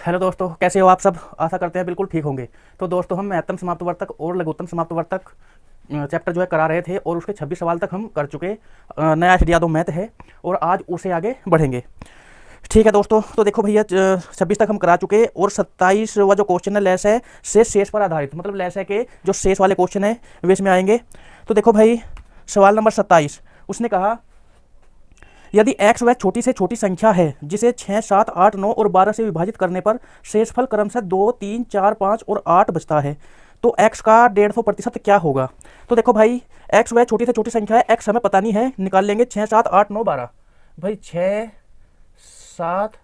Hello दोस्तों, कैसे हो आप सब। आशा करते हैं बिल्कुल ठीक होंगे। तो दोस्तों, हम महत्तम समाप्त वर्तक और लघुत्तम समाप्त वर्तक चैप्टर जो है करा रहे थे और उसके 26 सवाल तक हम कर चुके। नया श्री यादव मैथ है और आज उससे आगे बढ़ेंगे। ठीक है दोस्तों, तो देखो भैया, 26 तक हम करा चुके और 27वां जो क्वेश्चन है लेस है शेष पर आधारित, मतलब लेस है के जो शेष वाले क्वेश्चन है वे इसमें आएंगे। तो देखो भाई, सवाल नंबर 27 उसने कहा, यदि x वह छोटी से छोटी संख्या है जिसे 6, 7, 8, 9 और 12 से विभाजित करने पर शेषफल क्रमशः 2, 3, 4, 5 और 8 बचता है, तो x का 150% क्या होगा। तो देखो भाई, x वह छोटी से छोटी संख्या है, x हमें पता नहीं है, निकाल लेंगे 6, 7, 8, 9, 12। भाई 6, 7,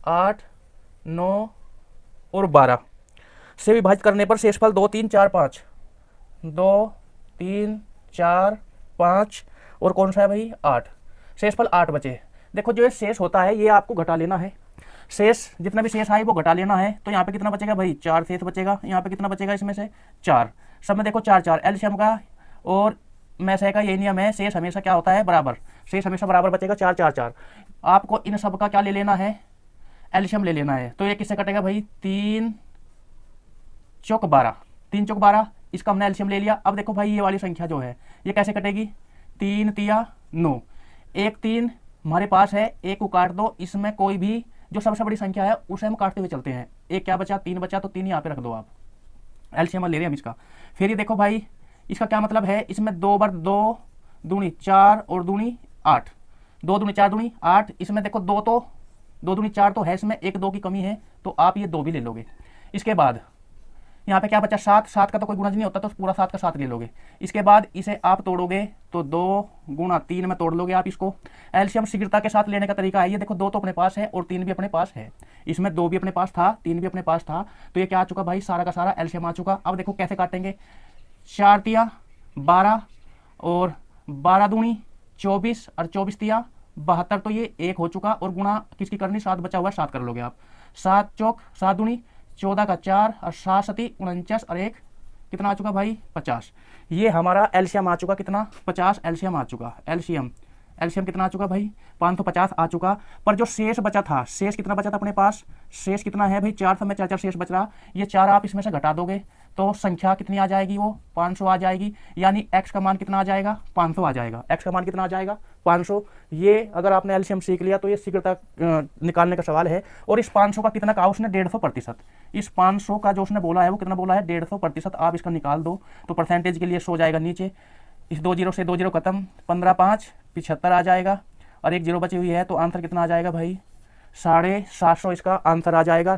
8, 9 और 12 से विभाजित करने पर शेषफल 2, 3, 4, 5, 2, 3, 4, 5 और कौन सा है भाई 8। शेषफल 8 बचे। देखो जो ये शेष होता है ये आपको घटा लेना है, शेष जितना भी शेष आए वो घटा लेना है। तो यहाँ पे कितना बचेगा भाई 4 शेष बचेगा। यहाँ पे कितना बचेगा इसमें से 4। सब में देखो 4 4 एलसीएम का और मैसे का यही नियम है, शेष हमेशा क्या होता है बराबर, शेष हमेशा बराबर बचेगा 4 4 4। आपको इन सब का क्या ले लेना है, एलसीएम ले लेना है। तो ये किससे कटेगा भाई 3 चौक 12, 3 चौक 12, इसका हमने एलसीएम ले लिया। अब देखो भाई ये वाली संख्या जो है ये कैसे कटेगी, 3 तिया 9, एक 3 हमारे पास है, एक को काट दो, इसमें कोई भी जो सबसे बड़ी संख्या है उसे हम काटते हुए चलते हैं। एक क्या बचा 3 बचा, तो 3 यहाँ पे रख दो आप, एलसीएम ले रहे हैं हम इसका। फिर ये देखो भाई इसका क्या मतलब है, इसमें 2 बार 2 दूनी 4 और दूनी 8, 2 दूनी 4 दूनी 8। इसमें देखो 2 तो 2 दूनी 4 तो है, इसमें एक 2 की कमी है, तो आप ये 2 भी ले लोगे। इसके बाद यहाँ पे क्या बचा 7, 7 का तो कोई गुणज नहीं होता, तो पूरा 7 का 7 ले लोगे। इसके बाद इसे आप तोड़ोगे तो 2 गुणा 3 में तोड़ लोगे आप इसको। एलसीएम शीघ्रता के साथ लेने का तरीका है, ये देखो 2 तो अपने पास है और 3 भी अपने पास है, इसमें 2 भी अपने पास था, 3 भी अपने पास था, तो ये क्या आ चुका भाई सारा का सारा एलसीएम आ चुका। अब देखो कैसे काटेंगे, 4 तिया 12 और 12 दूनी 24 और 24 तिया 72, तो ये 1 हो चुका। और गुणा किसकी करनी, 7 बचा हुआ है, 7 कर लोगे आप। 7 चौक 7 दूनी 14 का 4 और 7 सती 49 और 1 कितना आ चुका भाई 50। ये हमारा एलसीएम आ चुका, कितना 50 एलसीएम आ चुका। एलसीएम एलसीएम कितना आ चुका भाई 550 आ चुका। पर जो शेष बचा था, शेष कितना बचा था अपने पास, शेष कितना है भाई 4, सब में 4 4 शेष बच रहा। ये 4 आप इसमें से घटा दोगे तो संख्या कितनी आ जाएगी, वो 500 आ जाएगी। यानी x का मान कितना आ जाएगा 500 आ जाएगा। x का मान कितना आ जाएगा 500। ये अगर आपने एलसीएम सीख लिया तो ये शीघ्रता निकालने का सवाल है। और इस 500 का कितना कहा उसने 150%। इस 500 का जो उसने बोला है वो कितना बोला है 150%। आप इसका निकाल दो तो परसेंटेज के लिए सो जाएगा नीचे, इस 2 जीरो से 2 जीरो खत्म, 15 5 75 आ जाएगा और 1 जीरो बची हुई है, तो आंसर कितना आ जाएगा भाई 750 इसका आंसर आ जाएगा।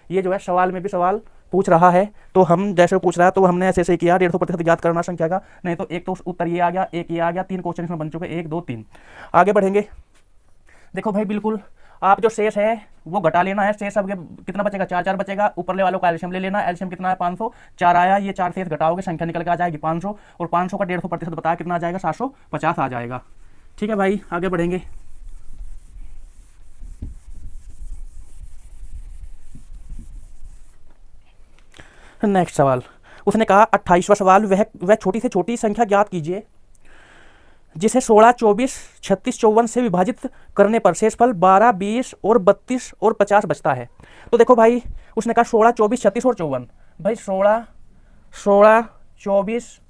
ये जो है सवाल में भी सवाल पूछ रहा है, तो हम जैसे पूछ रहा है तो हमने ऐसे ऐसे किया 150% याद करना संख्या का, नहीं तो एक तो उत्तर ये आ गया, एक ये आ गया, 3 क्वेश्चन इसमें बन चुके, 1 2 3। आगे बढ़ेंगे। देखो भाई बिल्कुल आप जो शेष है वो घटा लेना है। शेष अब कितना बचेगा 4 4 बचेगा, ऊपरले वालों का एलसीएम ले लेना। एलसीएम कितना है 500, 4 आया, ये 4 शेष घटाओगे संख्या निकल के आ जाएगी 500, और 500 का 150% बताया कितना आ जाएगा 750 आ जाएगा। ठीक है भाई, आगे बढ़ेंगे। नेक्स्ट सवाल उसने कहा 28वां सवाल, वह छोटी से छोटी संख्या ज्ञात कीजिए जिसे 16, 24, 36, 54 से विभाजित करने पर शेषफल 12, 20 और 32 और 50 बचता है। तो देखो भाई उसने कहा 16, 24, 36 और 54। भाई 16, 24,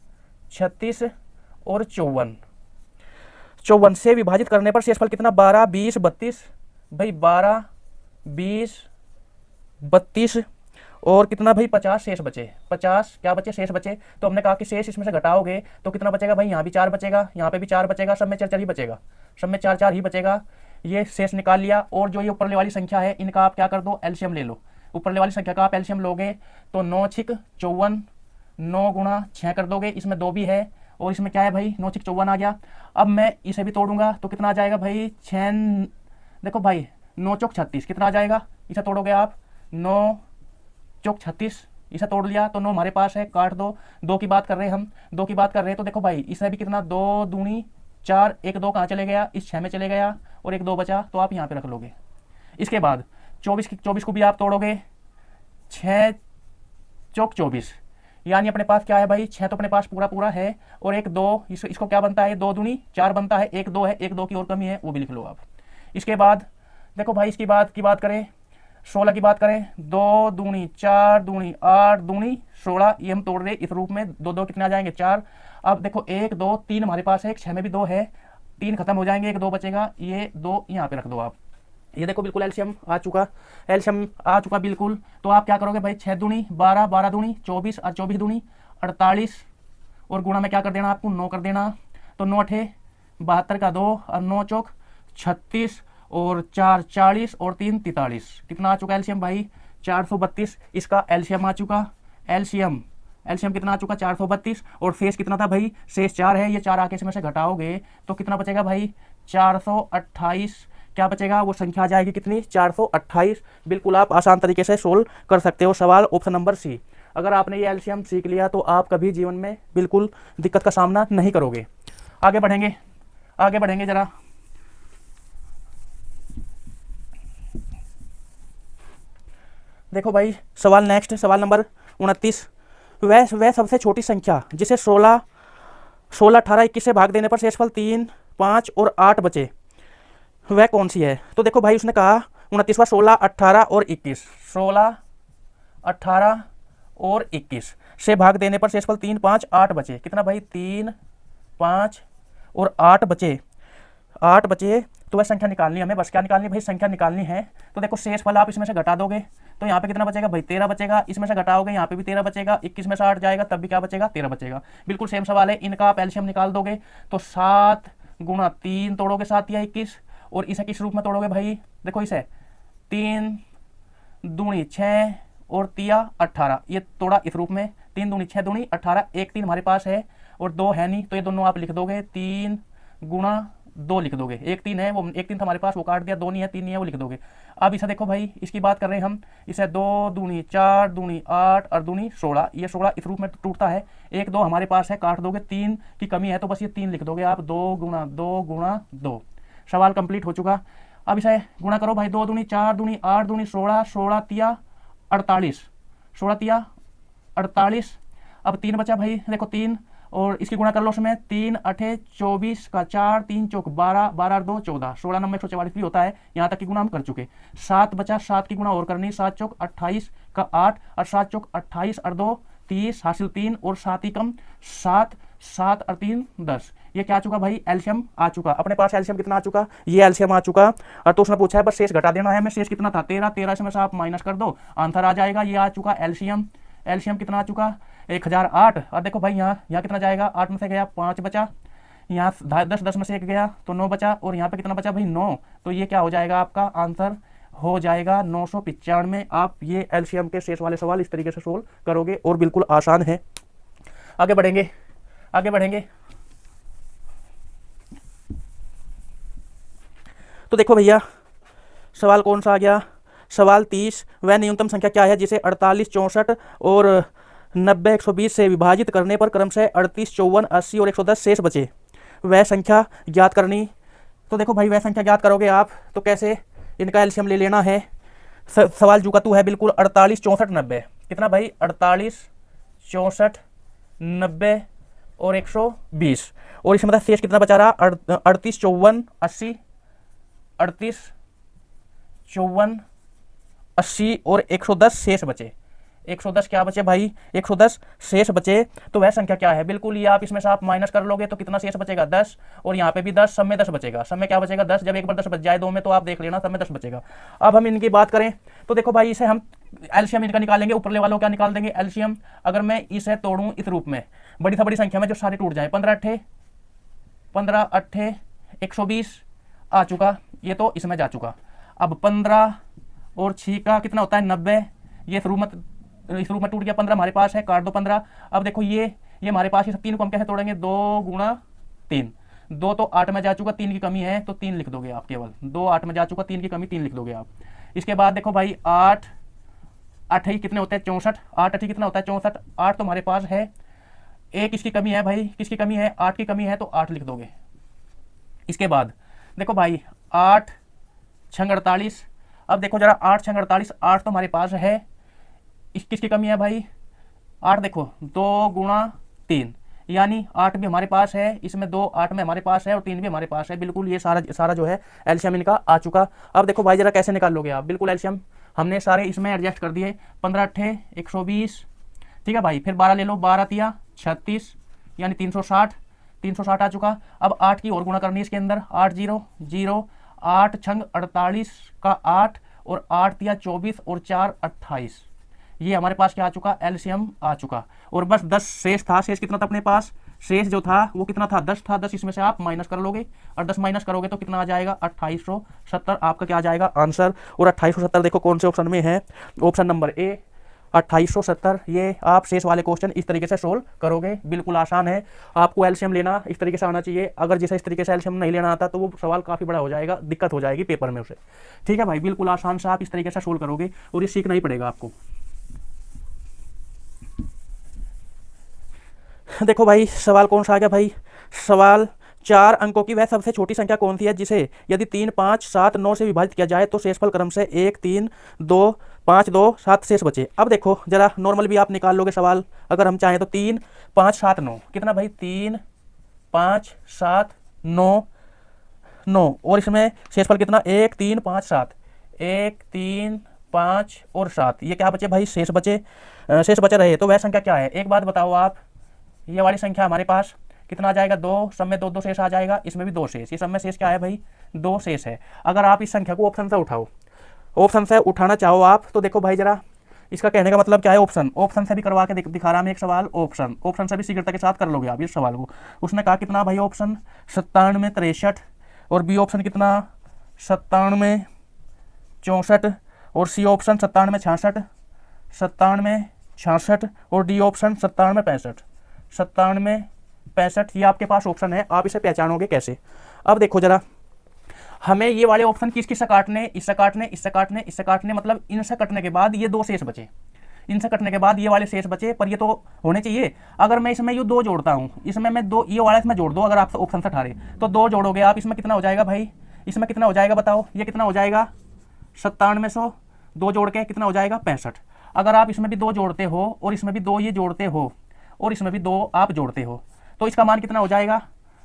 36 और 54 से विभाजित करने पर शेषफल कितना 12, 20, 32। भाई 12, 20, 32 और कितना भाई 50 शेष बचे। 50 क्या बचे शेष बचे, तो हमने कहा कि शेष इसमें से घटाओगे तो कितना बचेगा भाई, यहाँ भी 4 बचेगा, यहाँ पे भी 4 बचेगा, सब में 4 4 ही बचेगा, सब में 4 4 ही बचेगा। ये शेष निकाल लिया। और जो ये ऊपरले वाली संख्या है इनका आप क्या कर दो एलसीएम ले लो। ऊपरले वाली संख्या का आप एलसीएम लोगे तो 9 छिक 54, 9 गुणा 6 कर दोगे, इसमें 2 भी है और इसमें क्या है भाई 9 छिक 54 आ गया। अब मैं इसे भी तोड़ूंगा तो कितना आ जाएगा भाई 6, देखो भाई 9 चौक 36 कितना आ जाएगा, इसे तोड़ोगे आप 9 चौक 36, इसे तोड़ लिया तो 9 हमारे पास है, काट दो। 2 की बात कर रहे हैं हम, 2 की बात कर रहे हैं तो देखो भाई इसमें भी कितना 2 दूनी 4, 1 2 कहाँ चले गया, इस 6 में चले गया और 1 2 बचा, तो आप यहाँ पे रख लोगे। इसके बाद 24 को भी आप तोड़ोगे, 6 चौक 24, यानी अपने पास क्या है भाई 6 तो अपने पास पूरा पूरा है और 1 2, इसको क्या बनता है 2 दूनी 4 बनता है, 1 2 है, 1 2 की और कमी है वो भी लिख लो आप। इसके बाद देखो भाई इसकी बात करें 16 की बात करें, 2 दूनी 4 दूनी 8 दूनी 16, ये हम तोड़ रहे इस रूप में, दो दो कितने आ जाएंगे 4। अब देखो 1 2 3 हमारे पास है, 6 में भी 2 है, 3 खत्म हो जाएंगे, 1 2 बचेगा, ये 2 यहाँ पे रख दो आप। ये देखो बिल्कुल एलसीएम आ चुका, एलसीएम आ चुका बिल्कुल। तो आप क्या करोगे भाई, 6 दूनी 12, 12 दूनी 24 और 24 दूनी 48, और गुणा में क्या कर देना आपको 9 कर देना। तो 9 अठे 72 का 2 और 9 चौक 36 और 4 40 और 3 43, कितना आ चुका एलसीएम भाई 432। इसका एलसीएम आ चुका, एलसीएम कितना आ चुका 432। और शेष कितना था भाई, शेष 4 है, ये 4 आके इसमें से घटाओगे तो कितना बचेगा भाई 428। क्या बचेगा, वो संख्या आ जाएगी कितनी 428। बिल्कुल आप आसान तरीके से सोल्व कर सकते हो सवाल ऑप्शन नंबर सी। अगर आपने ये एलसीएम सीख लिया तो आप कभी जीवन में बिल्कुल दिक्कत का सामना नहीं करोगे। आगे बढ़ेंगे जरा। देखो भाई सवाल नेक्स्ट, सवाल नंबर 29। वह सबसे छोटी संख्या जिसे 16, 18, 21 से भाग देने पर शेषफल 3, 5 और 8 बचे, वह कौन सी है। तो देखो भाई उसने कहा 29वां 16, 18 और 21, 16, 18 और 21 से भाग देने पर शेषफल 3, 5, 8 बचे, कितना भाई 3, 5 और 8 बचे, 8 बचे। तो वह संख्या निकालनी है हमें, बस क्या निकालनी भाई, संख्या निकालनी है। तो देखो शेषफल आप इसमें से घटा दोगे तो यहाँ पे कितना बचेगा भाई 13 बचेगा, इसमें से घटाओगे यहाँ पे भी 13 बचेगा, 21 में से 8 जाएगा तब भी क्या बचेगा 13 बचेगा। बिल्कुल सेम सवाल है, इनका आप एलसीएम निकाल दोगे तो 7 गुणा 3 तोड़ोगे 7 या 21, और इसे किस रूप में तोड़ोगे भाई, देखो इसे 3 दूनी 6 और 3 18, ये तोड़ा इस रूप में, 3 दूनी 6 दूनी 18, एक 3 हमारे पास है और 2 है नहीं, तो ये दोनों आप लिख दोगे, 3 गुणा 2 लिख दोगे, एक 3 है, वो एक 3 हमारे पास वो काट दिया, 2 नहीं है 3 नहीं है वो लिख दोगे। अब इसे देखो भाई, इसकी बात कर रहे हैं हम, इसे 2 दूनी 4 दूनी 8 और दूनी 16, ये 16 इस रूप में टूटता है, 1 2 हमारे पास है, काट दोगे, 3 की कमी है तो बस ये 3 लिख दोगे आप, 2 गुणा 2 गुणा 2। सवाल कंप्लीट हो चुका। अब इसे गुणा करो भाई, 2 दूनी 4 दूनी 8 दूनी 16, 16 तिया 48, 16 तिया 48। अब 3 बचा भाई, देखो 3 और इसकी गुणा कर लो उसमें, 3 अठे 24 का 4, 3 चौक 12, 12 और 2 14, 16 नंबर 144 भी होता है, यहाँ तक की गुणा हम कर चुके। 7 बचा, 7 की गुणा और करनी, 7 चौक 28 का 8 और 7 चौक 28 और 2 30, हासिल 3 और 7 ही कम 7, 7 और 3 10। ये क्या आ चुका भाई, एलसीएम आ चुका। अपने पास एलसीएम कितना आ चुका, ये एलसीएम आ चुका। और तो उसने पूछा है बस शेष घटा देना है हमें, शेष कितना था 13, 13 में से आप माइनस कर दो, आंसर आ जाएगा। ये आ चुका एलसीएम, एलसीएम कितना आ चुका 1008। और देखो भाई यहाँ कितना जाएगा, 8 में से गया 5 बचा, यहाँ 10 में से 1 गया तो 9 बचा, और यहाँ पे कितना बचा भाई 9, तो ये क्या हो जाएगा आपका आंसर हो जाएगा 995। आप ये एलसीएम के शेष वाले सवाल इस तरीके से सोल्व करोगे और बिल्कुल आसान है। आगे बढ़ेंगे। तो देखो भैया सवाल कौन सा आ गया, सवाल 30। वह न्यूनतम संख्या क्या है जिसे 48, 64 और 90, 120 से विभाजित करने पर क्रमशः 38, 54, 80 और 110 शेष बचे, वह संख्या ज्ञात करनी। तो देखो भाई वह संख्या ज्ञात करोगे आप तो कैसे, इनका एलसीएम ले लेना है। सवाल जुकातू है बिल्कुल, 48, 64, 90, कितना भाई 48, 64, 90 और 120, और इसमें शेष कितना बचा रहा 38, 54, 80, 38, 54, 80 और 110 शेष बचे। 110 क्या बचे भाई, 110 शेष बचे। तो वह संख्या क्या है, बिल्कुल ये आप इसमें से आप माइनस कर लोगे तो कितना शेष बचेगा 10, और यहाँ पे भी 10, सब में 10 बचेगा। सब में क्या बचेगा 10, जब एक बार 10 बच जाए 2 में तो आप देख लेना सब में 10 बचेगा। अब हम इनकी बात करें तो देखो भाई इसे हम एलसीएम इनका निकालेंगे, ऊपरले वालों क्या निकाल देंगे एलसीएम। अगर मैं इसे तोड़ूं इस रूप में, बड़ी से बड़ी संख्या में जो सारे टूट जाए, 15 अट्ठे 120 आ चुका, ये तो इसमें जा चुका। अब 15 और 6 का कितना होता है 90, ये इस रूप में टूट गया, 15 हमारे पास है, काट दो 15। अब देखो ये हमारे पास, ये सब 3 को हम कैसे तोड़ेंगे, 2 गुणा 3, 2 तो 8 में जा चुका, 3 की कमी है तो 3 लिख दोगे आप, केवल 2 8 में जा चुका, 3 की कमी 3 लिख दोगे आप। इसके बाद देखो भाई 8 8 कितने होते हैं 64, 8 8 कितना होता है 64, 8 तो हमारे पास है, एक इसकी कमी है भाई, किसकी कमी है 8 की कमी है तो 8 लिख दोगे। इसके बाद देखो भाई 8 6 48, अब देखो जरा 8 6 48, 8 तो हमारे पास है, किसकी कमी है भाई 8, देखो 2 गुणा 3, यानी 8 भी हमारे पास है, इसमें 2 8 में हमारे पास है और 3 भी हमारे पास है। बिल्कुल ये सारा जो है एलसीएम इनका आ चुका। अब देखो भाई जरा कैसे निकाल लोगे आप, बिल्कुल एलसीएम हमने सारे इसमें एडजस्ट कर दिए, 15 अट्ठे 120, ठीक है भाई। फिर 12 ले लो, 12 तिया 36 यानी 360, 360 आ चुका। अब 8 की और गुणा करनी है इसके अंदर, 8 0 0, 8 छंग 48 का 8 और 8 तिया 24 और 4 28। ये हमारे पास क्या आ चुका, एलसीएम आ चुका। और बस 10 शेष था। शेष कितना था अपने पास, शेष जो था वो कितना था, 10 था। 10 इसमें से आप माइनस कर लोगे और 10 माइनस करोगे तो कितना आ जाएगा, 2870 आपका क्या आ जाएगा आंसर। और 2870 देखो कौन से ऑप्शन में है, ऑप्शन नंबर ए 2870। ये आप शेष वाले क्वेश्चन इस तरीके से सोल्व करोगे, बिल्कुल आसान है। आपको एलसीएम लेना इस तरीके से आना चाहिए। अगर जैसे इस तरीके से एलसीएम नहीं लेना आता तो वो सवाल काफ़ी बड़ा हो जाएगा, दिक्कत हो जाएगी पेपर में उसे। ठीक है भाई, बिल्कुल आसान से आप इस तरीके से सोल्व करोगे और ये सीखना ही पड़ेगा आपको। देखो भाई सवाल कौन सा आ गया भाई, सवाल 4 अंकों की वह सबसे छोटी संख्या कौन सी है जिसे यदि 3 5 7 9 से विभाजित किया जाए तो शेषफल क्रम से 1 3 2 5 2 7 शेष बचे। अब देखो जरा नॉर्मल भी आप निकाल लोगे सवाल, अगर हम चाहें तो 3 5 7 9 कितना भाई, 3 5 7 9 9 और इसमें शेषफल कितना, 1 3 5 7, 1 3 5 और 7। ये क्या बचे भाई, शेष बचे। शेष बचे रहे तो वह संख्या क्या है, एक बात बताओ आप। ये वाली संख्या हमारे पास कितना आ जाएगा, 2, सब में 2 2 शेष आ जाएगा, इसमें भी 2 शेष। ये सब में शेष क्या है भाई, 2 शेष है। अगर आप इस संख्या को ऑप्शन से उठाओ, ऑप्शन से उठाना चाहो आप तो देखो भाई जरा इसका कहने का मतलब क्या है, ऑप्शन से भी करवा के दिखा रहा मैं एक सवाल। ऑप्शन से भी शीघ्रता के साथ कर लोगे आप इस सवाल को। उसने कहा कितना भाई, ऑप्शन 97 63 और बी ऑप्शन कितना 97 64 और सी ऑप्शन 97 66 97 66 और डी ऑप्शन 97 65 97 65। ये आपके पास ऑप्शन है, आप इसे पहचानोगे कैसे। अब देखो जरा हमें ये वाले ऑप्शन किस किस से काटने, इससे काटने, इससे काटने, इससे काटने, मतलब इनसे कटने के बाद ये 2 शेष बचे, इनसे कटने के बाद ये वाले शेष बचे, पर ये तो होने चाहिए। अगर मैं इसमें ये 2 जोड़ता हूँ, इसमें मैं 2 ये वाला इसमें जोड़ दो, अगर आप ऑप्शन से उठा रहे तो 2 जोड़ोगे आप, इसमें कितना हो जाएगा भाई, इसमें कितना हो जाएगा बताओ, ये कितना हो जाएगा 9700, 2 जोड़ के कितना हो जाएगा 65। अगर आप इसमें भी 2 जोड़ते हो और इसमें भी 2 ये जोड़ते हो और इसमें भी 2 आप जोड़ते हो तो इसका मान कितना हो जाएगा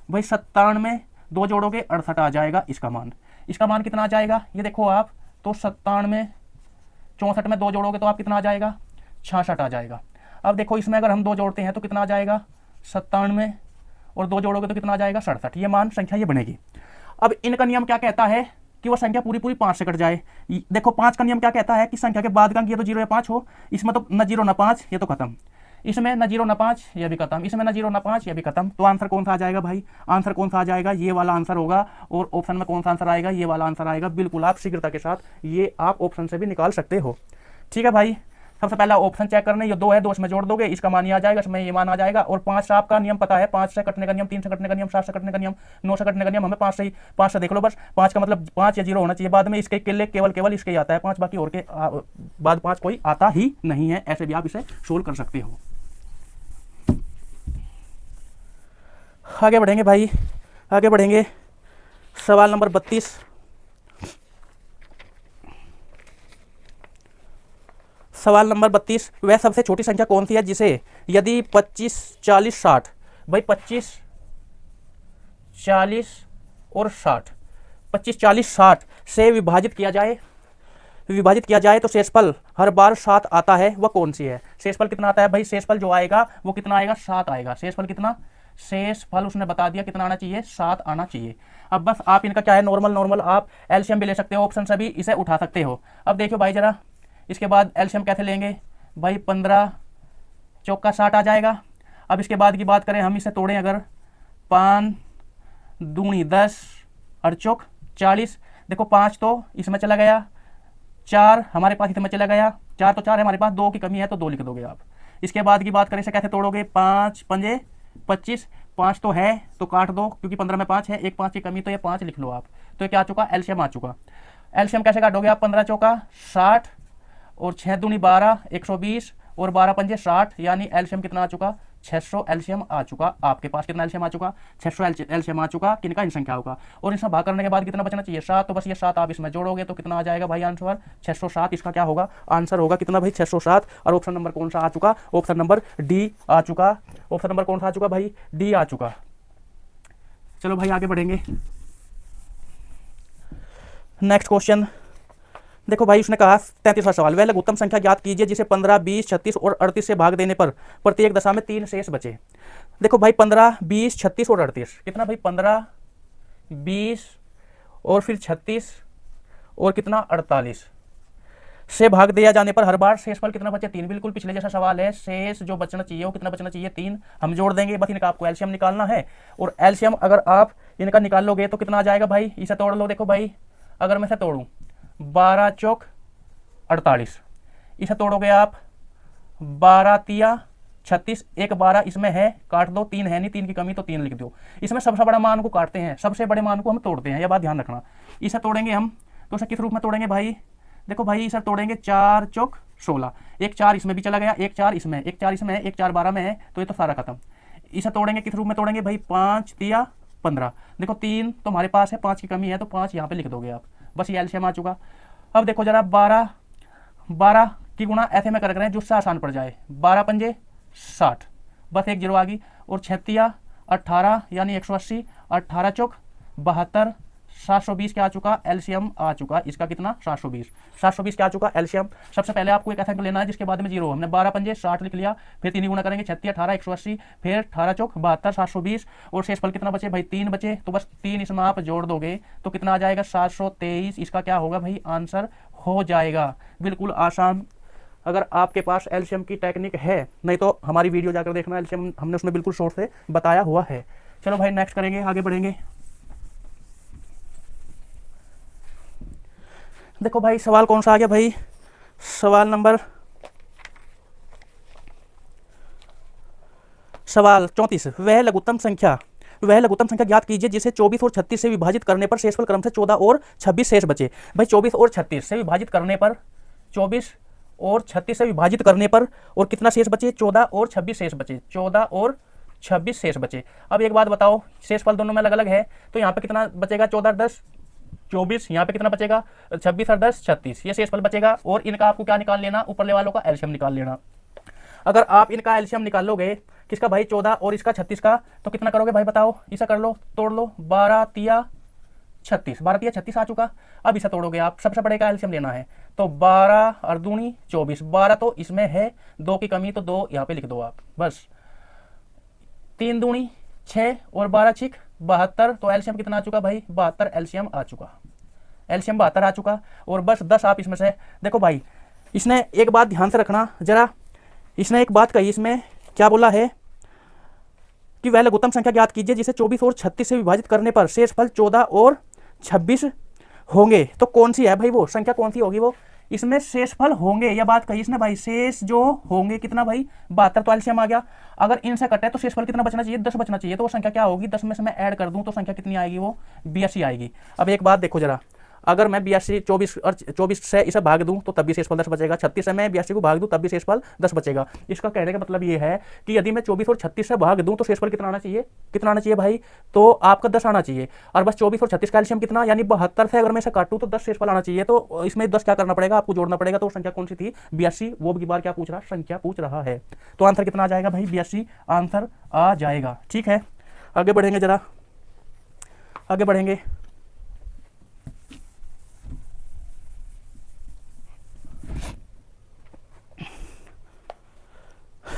भाई, 97 2 जोड़ोगे 68 आ जाएगा इसका मान। इसका मान कितना आ जाएगा, ये देखो आप, तो 97 64 में 2 जोड़ोगे तो आप कितना आ जाएगा 66 आ जाएगा। अब देखो इसमें अगर हम 2 जोड़ते हैं तो कितना आ जाएगा 97 और 2 जोड़ोगे तो कितना आ जाएगा 67। ये मान संख्या ये बनेगी। अब इनका नियम क्या कहता है कि वो संख्या पूरी पूरी 5 से कट जाए। देखो 5 का नियम क्या कहता है कि संख्या के बाद का अंक ये तो 0 या 5 हो, इसमें तो न 0 न 5, ये तो खत्म, इसमें न 0 न 5 ये भी खत्म, इसमें न 0 न 5 ये भी खत्म। तो आंसर कौन सा आ जाएगा भाई, आंसर कौन सा आ जाएगा, ये वाला आंसर होगा। और ऑप्शन में कौन सा आंसर आएगा, ये वाला आंसर आएगा। बिल्कुल आप शीघ्रता के साथ ये आप ऑप्शन से भी निकाल सकते हो। ठीक है भाई, सबसे पहला ऑप्शन चेक करने, ये 2 है, 2 इसमें जोड़ दोगे, इसका मान ये आ जाएगा, इसमें ये मान आ जाएगा। और 5 से आपका नियम पता है, 5 से कटने का नियम, 3 से कटने का नियम, 7 से कटने का नियम, 9 से कटने का नियम, हमें 5 से देख लो बस। 5 का मतलब 5 या 0 होना चाहिए, बाद में इसके केवल इसके ही आता है 5, बाकी और के बाद 5 कोई आता ही नहीं है। ऐसे भी आप इसे सोल्व कर सकते हो। आगे बढ़ेंगे भाई, आगे बढ़ेंगे। सवाल नंबर 32, सवाल नंबर 32, वह सबसे छोटी संख्या कौन सी है जिसे यदि 25 40 60 भाई 25 40 और 60 25 40 60 से विभाजित किया जाए तो शेषफल हर बार 7 आता है, वह कौन सी है। शेषफल कितना आता है भाई, शेषफल जो आएगा वो कितना आएगा 7 आएगा। शेषफल कितना, शेषफल उसने बता दिया कितना आना चाहिए, 7 आना चाहिए। अब बस आप इनका क्या है, नॉर्मल आप एलसीएम भी ले सकते हो, ऑप्शन से भी इसे उठा सकते हो। अब देखो भाई जरा इसके बाद एलसीएम कैसे लेंगे भाई, 15 चौका 60 आ जाएगा। अब इसके बाद की बात करें हम, इसे तोड़ें अगर, 5 दूनी 10 और चौक 40। देखो 5 तो इसमें चला गया, 4 हमारे पास इसमें चला गया, 4 तो 4 है हमारे पास, 2 की कमी है तो 2 लिख दोगे आप। इसके बाद की बात करें इसे कैसे तोड़ोगे, 5 पंजे 25, 5 तो है तो काट दो क्योंकि 15 में 5 है, एक 5 की कमी तो ये 5 लिख लो आप। तो ये क्या आ चुका, एलसीएम आ चुका। एलसीएम कैसे काटोगे आप, 15 चौका 60 और 6 दूनी 12 120 और 12 पंजे 60, यानी एलसीएम कितना आ चुका 600 एलसीएम आ चुका। आपके पास कितना एलसीएम आ चुका, 600 एलसीएम आ चुका किनका, इन संख्याओं का। और इसमें भाग करने के बाद कितना बचना चाहिए, 7। तो बस ये 7 आप इसमें जोड़ोगे तो कितना आ जाएगा भाई आंसर 607। इसका क्या होगा, आंसर होगा कितना भाई 607। और ऑप्शन नंबर कौन सा आ चुका, ऑप्शन नंबर डी आ चुका। ऑप्शन नंबर कौन सा आ चुका भाई, डी आ चुका। चलो भाई आगे बढ़ेंगे। नेक्स्ट देखो भाई उसने कहा 33वां सवाल, वह लघुत्तम संख्या ज्ञात कीजिए जिसे 15, 20, 36 और 38 से भाग देने पर प्रत्येक दशा में 3 शेष बचे। देखो भाई 15, 20, 36 और 38 कितना भाई 15, 20 और फिर 36 और कितना 48 से भाग दिया जाने पर हर बार शेषफल कितना बचे 3। बिल्कुल पिछले जैसा सवाल है, शेष जो बचना चाहिए वो कितना बचना चाहिए 3। हम जोड़ देंगे, बस इनका आपको एलसीएम निकालना है और एलसीएम अगर आप इनका निकाल लोगे तो कितना आ जाएगा भाई, इसे तोड़ लो। देखो भाई अगर मैं इसे तोड़ूं 12 चौक 48, इसे तोड़ोगे आप 12 तिया 36, एक 12 इसमें है काट दो, 3 है नहीं, 3 की कमी तो 3 लिख दो। इसमें सबसे बड़ा मान को काटते हैं, सबसे बड़े मान को हम तोड़ते हैं, यह बात ध्यान रखना। इसे तोड़ेंगे हम तो इसे किस रूप में तोड़ेंगे भाई, देखो भाई इसे तोड़ेंगे 4 चौक 16, एक 4 इसमें भी चला गया, एक 4 इसमें, एक 4 इसमें, एक 4 12 में है, तो ये तो सारा खत्म। इसे तोड़ेंगे किस रूप में तोड़ेंगे भाई 5 तिया 15, देखो 3 तो हमारे पास है, 5 की कमी है तो 5 यहाँ पे लिख दोगे आप, बस ये एलसीएम आ चुका। अब देखो जरा 12 की गुणा ऐसे में कर रहे हैं जिससे आसान पड़ जाए, 12 पंजे 60, बस एक जीरो आ गई, और 6 तिया 18 यानी 180, 18 चौक 72, 720 क्या आ चुका एलसीएम आ चुका इसका कितना 720 क्या आ चुका एलसीएम। सबसे पहले आपको एक ऐसा अंक लेना है जिसके बाद में जीरो, हमने 12 पंजे 60 लिख लिया, फिर 3 गुना करेंगे 36 18 180, फिर 18 चौक 72 720 और शेषफल कितना बचे भाई 3 बचे, तो बस 3 इसमें आप जोड़ दोगे तो कितना आ जाएगा 723, इसका क्या होगा भाई आंसर हो जाएगा। बिल्कुल आसान, अगर आपके पास एलसीएम की टेक्निक है, नहीं तो हमारी वीडियो जाकर देखना, एलसीएम हमने उसमें बिल्कुल शॉर्ट से बताया हुआ है। चलो भाई नेक्स्ट करेंगे, आगे बढ़ेंगे। देखो भाई सवाल कौन सा आ गया भाई, सवाल 34, वह लघुत्तम संख्या ज्ञात कीजिए जिसे 24 और 36 से विभाजित करने पर शेषफल क्रम से 14 और 26 शेष बचे। भाई 24 और 36 से विभाजित करने पर, 24 और 36 से विभाजित करने पर और कितना शेष बचे 14 और 26 शेष बचे, 14 और 26 शेष बचे। अब एक बात बताओ, शेषफल दोनों में अलग अलग है तो यहाँ पे कितना बचेगा 14 10 24, यहाँ पे कितना बचेगा 26 और 10 36, ये शेषफल बचेगा। और इनका आपको क्या निकाल लेना, ऊपरले वालों का एलसीएम निकाल लेना। अगर आप इनका एलसीएम निकाल लोगे, किसका भाई 14 और इसका 36 का, तो कितना करोगे भाई बताओ, इसे कर लो तोड़ लो, 12 तिया 36, 12 तिया 36 आ चुका। अब इसे तोड़ोगे आप, सबसे बड़े का एलसीएम लेना है तो 12 और दूनी 24, 12 तो इसमें है, 2 की कमी तो 2 यहाँ पे लिख दो आप, बस 3 दूनी 6 और 12 छिक 72, तो एलसीएम कितना आ चुका भाई 72 एलसीएम आ चुका, एलसीएम 72 आ चुका। और बस 10 आप इसमें से, देखो भाई इसने एक बात ध्यान से रखना जरा, इसने एक बात कही, इसमें क्या बोला है कि वह लघुत्तम संख्या ज्ञात कीजिए जिसे 24 और 36 से विभाजित करने पर शेषफल 14 और 26 होंगे। तो कौन सी है भाई वो संख्या, कौन सी होगी वो, इसमें शेषफल होंगे, यह बात कही इसने भाई, शेष जो होंगे कितना भाई 72, तो एलसीएम आ गया। अगर इनसे कटे तो शेषफल कितना बचना चाहिए 10 बचना चाहिए, तो वो संख्या क्या होगी 10 में से मैं ऐड कर दूं तो संख्या कितनी आएगी वो 82 आएगी। अब एक बात देखो जरा, अगर मैं 82 24 से इसे भाग दूं तो तब भी शेषफल 10 बचेगा, 36 से मैं 82 को भाग दूं तब भी शेषफल 10 बचेगा। इसका कहने का मतलब ये है कि यदि मैं 24 और 36 से भाग दूं तो शेषफल कितना आना चाहिए भाई, तो आपका 10 आना चाहिए। और बस 24 और 36 का एलसीएम कितना, यानी 72 से अगर मैं इसे काटूं तो 10 शेषफल आना चाहिए। तो इसमें 10 क्या करना पड़ेगा, आपको जोड़ना पड़ेगा। तो संख्या कौन सी थी 82, वो की बार क्या पूछ रहा, संख्या पूछ रहा है। तो आंसर कितना आ जाएगा भाई 82 आंसर आ जाएगा। ठीक है आगे बढ़ेंगे, जरा आगे बढ़ेंगे।